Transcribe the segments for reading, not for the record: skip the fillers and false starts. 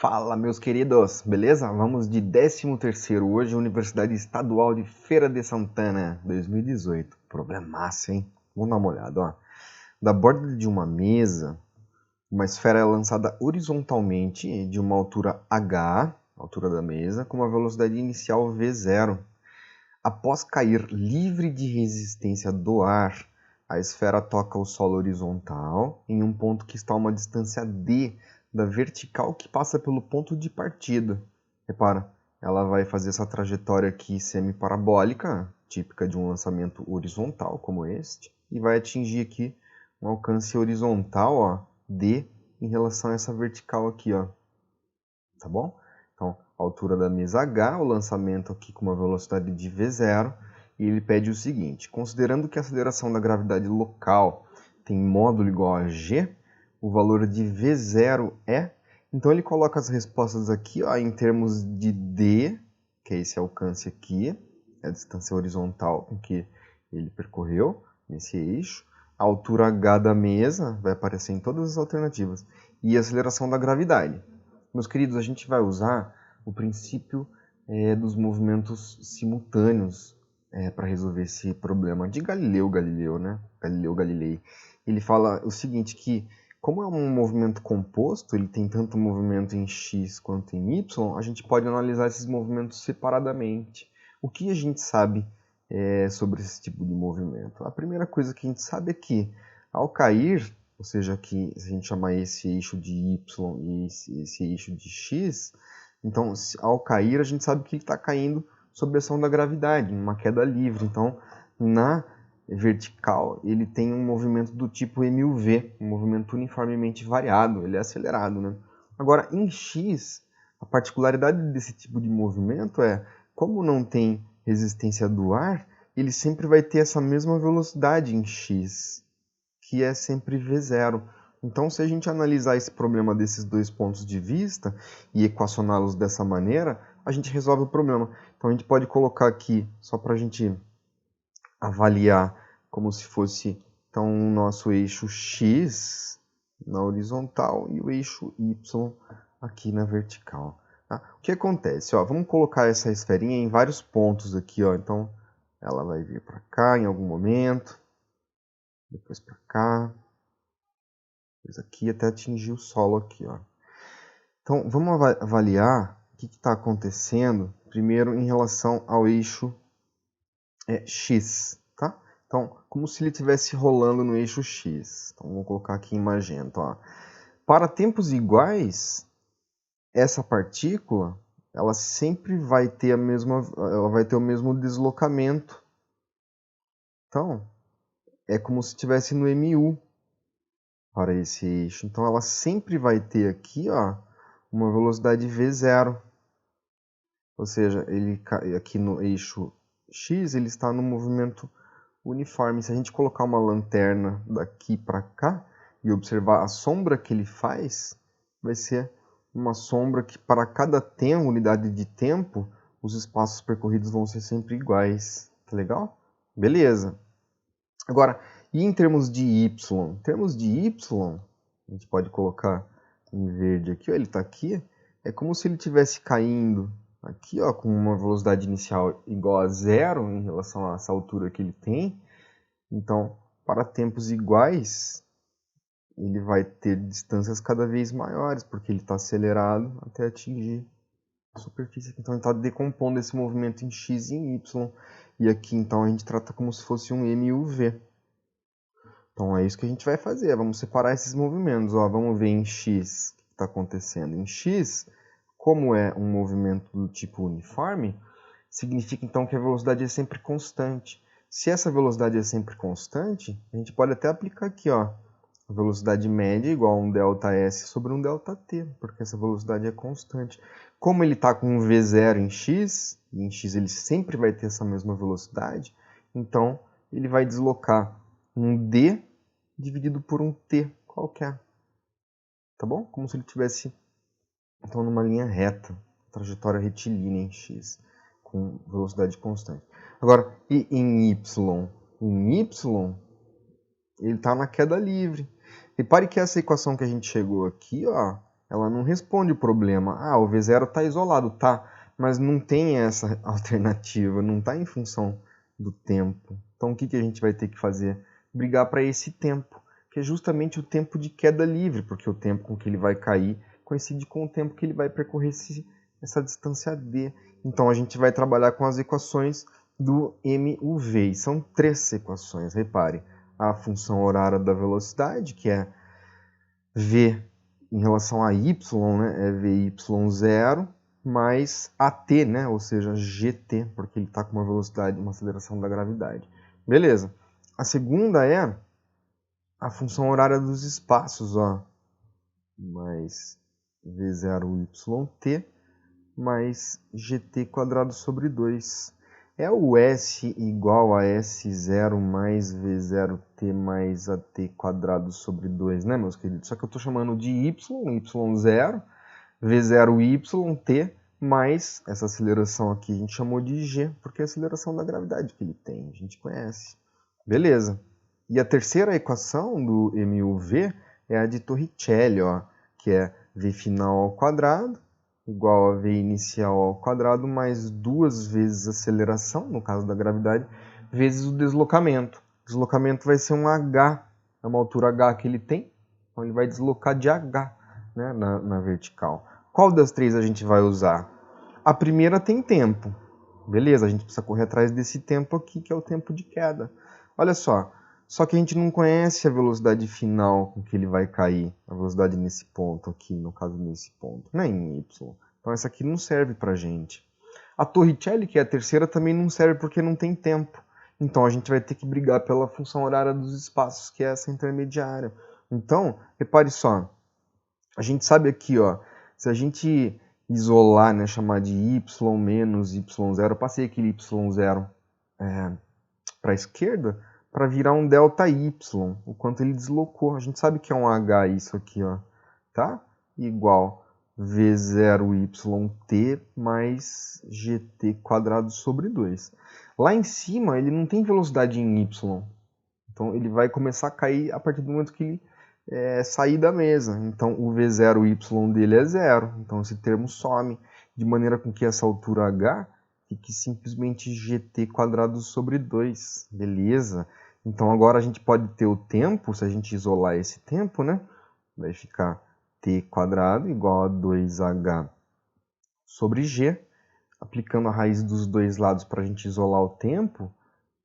Fala, meus queridos, beleza? Vamos de 13º hoje, Universidade Estadual de Feira de Santana, 2018. Problemaço, hein? Vamos dar uma olhada, ó. Da borda de uma mesa, uma esfera é lançada horizontalmente de uma altura h, altura da mesa, com uma velocidade inicial v0. Após cair livre de resistência do ar, a esfera toca o solo horizontal em um ponto que está a uma distância d da vertical que passa pelo ponto de partida. Repara, ela vai fazer essa trajetória aqui semi-parabólica, típica de um lançamento horizontal como este, e vai atingir aqui um alcance horizontal, ó, d, em relação a essa vertical aqui, ó. Tá bom? Então, altura da mesa h, o lançamento aqui com uma velocidade de v0, e ele pede o seguinte: considerando que a aceleração da gravidade local tem módulo igual a g, o valor de v0 é... Então ele coloca as respostas aqui, ó, em termos de d, que é esse alcance aqui, é a distância horizontal com que ele percorreu nesse eixo, a altura h da mesa vai aparecer em todas as alternativas, e a aceleração da gravidade. Meus queridos, a gente vai usar o princípio dos movimentos simultâneos para resolver esse problema de Galileu Galilei, né? Galileu Galilei. Ele fala o seguinte, que como é um movimento composto, ele tem tanto movimento em x quanto em y, a gente pode analisar esses movimentos separadamente. O que a gente sabe sobre esse tipo de movimento? A primeira coisa que a gente sabe é que, ao cair, ou seja, que se a gente chamar esse eixo de y e esse eixo de x, então, ao cair, a gente sabe que ele está caindo sob a ação da gravidade, uma queda livre. Então, na vertical, ele tem um movimento do tipo MUV, um movimento uniformemente variado, ele é acelerado, né? Agora, em x, a particularidade desse tipo de movimento é, como não tem resistência do ar, ele sempre vai ter essa mesma velocidade em x, que é sempre v0. Então, se a gente analisar esse problema desses dois pontos de vista e equacioná-los dessa maneira, a gente resolve o problema. Então, a gente pode colocar aqui, só para a gente avaliar, como se fosse então, o nosso eixo x na horizontal e o eixo y aqui na vertical. Tá? O que acontece? Ó, vamos colocar essa esferinha em vários pontos aqui. Ó. Então, ela vai vir para cá em algum momento, depois para cá, depois aqui até atingir o solo aqui. Ó. Então, vamos avaliar o que está acontecendo primeiro em relação ao eixo x. Tá? Então, como se ele estivesse rolando no eixo x. Então, vamos colocar aqui em magenta. Ó. Para tempos iguais, essa partícula ela sempre vai ter ela vai ter o mesmo deslocamento. Então, é como se estivesse no MU para esse eixo. Então, ela sempre vai ter aqui, ó, uma velocidade v0. Ou seja, ele aqui no eixo x, ele está no movimento uniforme. Se a gente colocar uma lanterna daqui para cá e observar a sombra que ele faz, vai ser uma sombra que para cada unidade de tempo, os espaços percorridos vão ser sempre iguais. Tá legal? Beleza. Agora, e em termos de y? Em termos de y, a gente pode colocar em verde aqui, ó, ele está aqui, é como se ele estivesse caindo aqui, ó, com uma velocidade inicial igual a 0 em relação a essa altura que ele tem. Então, para tempos iguais, ele vai ter distâncias cada vez maiores, porque ele está acelerado até atingir a superfície. Então, ele está decompondo esse movimento em x e em y. E aqui, então, a gente trata como se fosse um MUV. Então, é isso que a gente vai fazer. Vamos separar esses movimentos. Ó, vamos ver em x o que está acontecendo. Em x, como é um movimento do tipo uniforme, significa então que a velocidade é sempre constante. Se essa velocidade é sempre constante, a gente pode até aplicar aqui, ó, a velocidade média igual a um ΔS sobre um ΔT, porque essa velocidade é constante. Como ele está com um V0 em x, e em x ele sempre vai ter essa mesma velocidade, então ele vai deslocar um d dividido por um t qualquer. Tá bom? Como se ele tivesse então numa linha reta, trajetória retilínea em x, com velocidade constante. Agora, e em y? Em y, ele está na queda livre. Repare que essa equação que a gente chegou aqui, ó, ela não responde o problema. Ah, o V0 está isolado, tá, mas não tem essa alternativa, não está em função do tempo. Então o que a gente vai ter que fazer? Brigar para esse tempo, que é justamente o tempo de queda livre, porque o tempo com que ele vai cair coincide com o tempo que ele vai percorrer essa distância d. Então a gente vai trabalhar com as equações do MUV. E são 3 equações, repare. A função horária da velocidade, que é v em relação a y, né, é vy0 mais at, né, ou seja, gt, porque ele está com uma velocidade, uma aceleração da gravidade. Beleza. A segunda é a função horária dos espaços, ó, mais v0yt mais gt quadrado sobre 2. É o S igual a S0 mais V0t mais AT quadrado sobre 2, né, meus queridos? Só que eu estou chamando de Y, Y0, V0YT, mais essa aceleração aqui a gente chamou de G, porque é a aceleração da gravidade que ele tem, a gente conhece. Beleza. E a terceira equação do MUV é a de Torricelli, ó, que é V final ao quadrado igual a V inicial ao quadrado mais 2 vezes a aceleração, no caso da gravidade, vezes o deslocamento. O deslocamento vai ser um h, é uma altura h que ele tem, então ele vai deslocar de h, né, na vertical. Qual das 3 a gente vai usar? A primeira tem tempo. Beleza, a gente precisa correr atrás desse tempo aqui, que é o tempo de queda. Olha só que a gente não conhece a velocidade final com que ele vai cair, a velocidade nesse ponto aqui, no caso nesse ponto, né, em y. Então essa aqui não serve pra gente. A Torricelli, que é a terceira, também não serve porque não tem tempo. Então a gente vai ter que brigar pela função horária dos espaços, que é essa intermediária. Então, repare só, a gente sabe aqui, ó, se a gente isolar, né, chamar de y menos y0, eu passei aquele y0 para a esquerda, para virar um ΔY, o quanto ele deslocou. A gente sabe que é um H isso aqui, ó, tá? Igual V0YT mais GT quadrado sobre 2. Lá em cima, ele não tem velocidade em Y. Então, ele vai começar a cair a partir do momento que ele sair da mesa. Então, o V0Y dele é 0. Então, esse termo some, de maneira com que essa altura H fique simplesmente GT quadrado sobre 2. Beleza? Então agora a gente pode ter o tempo, se a gente isolar esse tempo, né? Vai ficar t quadrado igual a 2h sobre g. Aplicando a raiz dos dois lados para a gente isolar o tempo,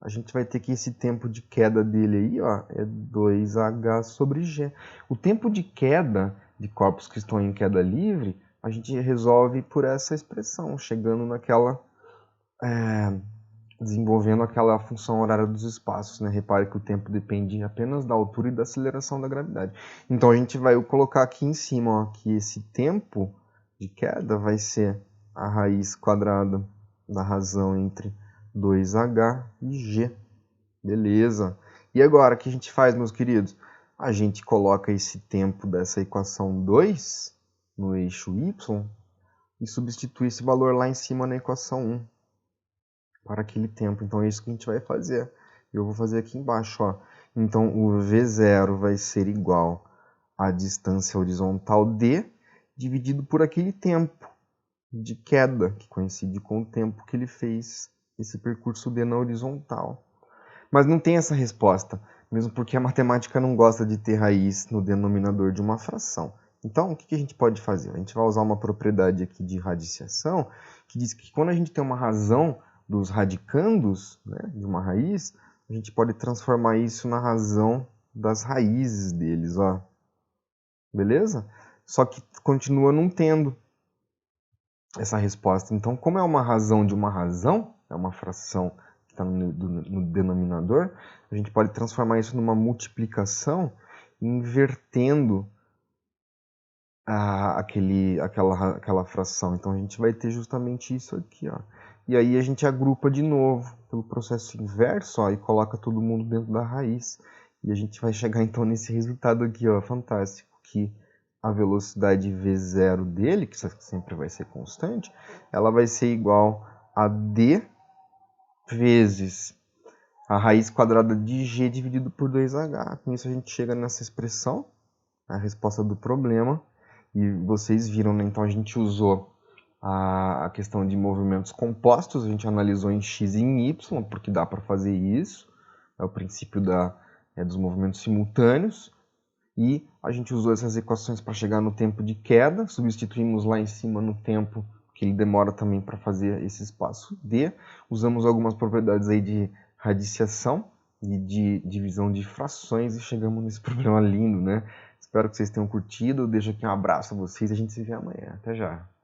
a gente vai ter que esse tempo de queda dele aí, ó, é 2h sobre g. O tempo de queda de corpos que estão em queda livre, a gente resolve por essa expressão, chegando naquela... desenvolvendo aquela função horária dos espaços, né? Repare que o tempo depende apenas da altura e da aceleração da gravidade. Então a gente vai colocar aqui em cima, ó, que esse tempo de queda vai ser a raiz quadrada da razão entre 2h e g. Beleza. E agora, o que a gente faz, meus queridos? A gente coloca esse tempo dessa equação 2 no eixo y e substitui esse valor lá em cima na equação 1. Para aquele tempo. Então é isso que a gente vai fazer. Eu vou fazer aqui embaixo, ó. Então o V0 vai ser igual à distância horizontal d dividido por aquele tempo de queda, que coincide com o tempo que ele fez esse percurso d na horizontal. Mas não tem essa resposta, mesmo porque a matemática não gosta de ter raiz no denominador de uma fração. Então, o que a gente pode fazer? A gente vai usar uma propriedade aqui de radiciação, que diz que quando a gente tem uma razão dos radicandos, né, de uma raiz, a gente pode transformar isso na razão das raízes deles, ó. Beleza? Só que continua não tendo essa resposta. Então, como é uma razão de uma razão, é uma fração que está no denominador, a gente pode transformar isso numa multiplicação invertendo aquela fração. Então, a gente vai ter justamente isso aqui, ó. E aí a gente agrupa de novo pelo processo inverso, ó, e coloca todo mundo dentro da raiz. E a gente vai chegar então nesse resultado aqui, ó, fantástico, que a velocidade V0 dele, que sempre vai ser constante, ela vai ser igual a d vezes a raiz quadrada de g dividido por 2h. Com isso a gente chega nessa expressão, a resposta do problema, E vocês viram, né? Então a gente usou a questão de movimentos compostos, a gente analisou em x e em y, porque dá para fazer isso. É o princípio dos movimentos simultâneos. E a gente usou essas equações para chegar no tempo de queda, substituímos lá em cima no tempo, que ele demora também para fazer esse espaço D. Usamos algumas propriedades aí de radiciação e de divisão de frações e chegamos nesse problema lindo, né? Espero que vocês tenham curtido. Eu deixo aqui um abraço a vocês e a gente se vê amanhã. Até já!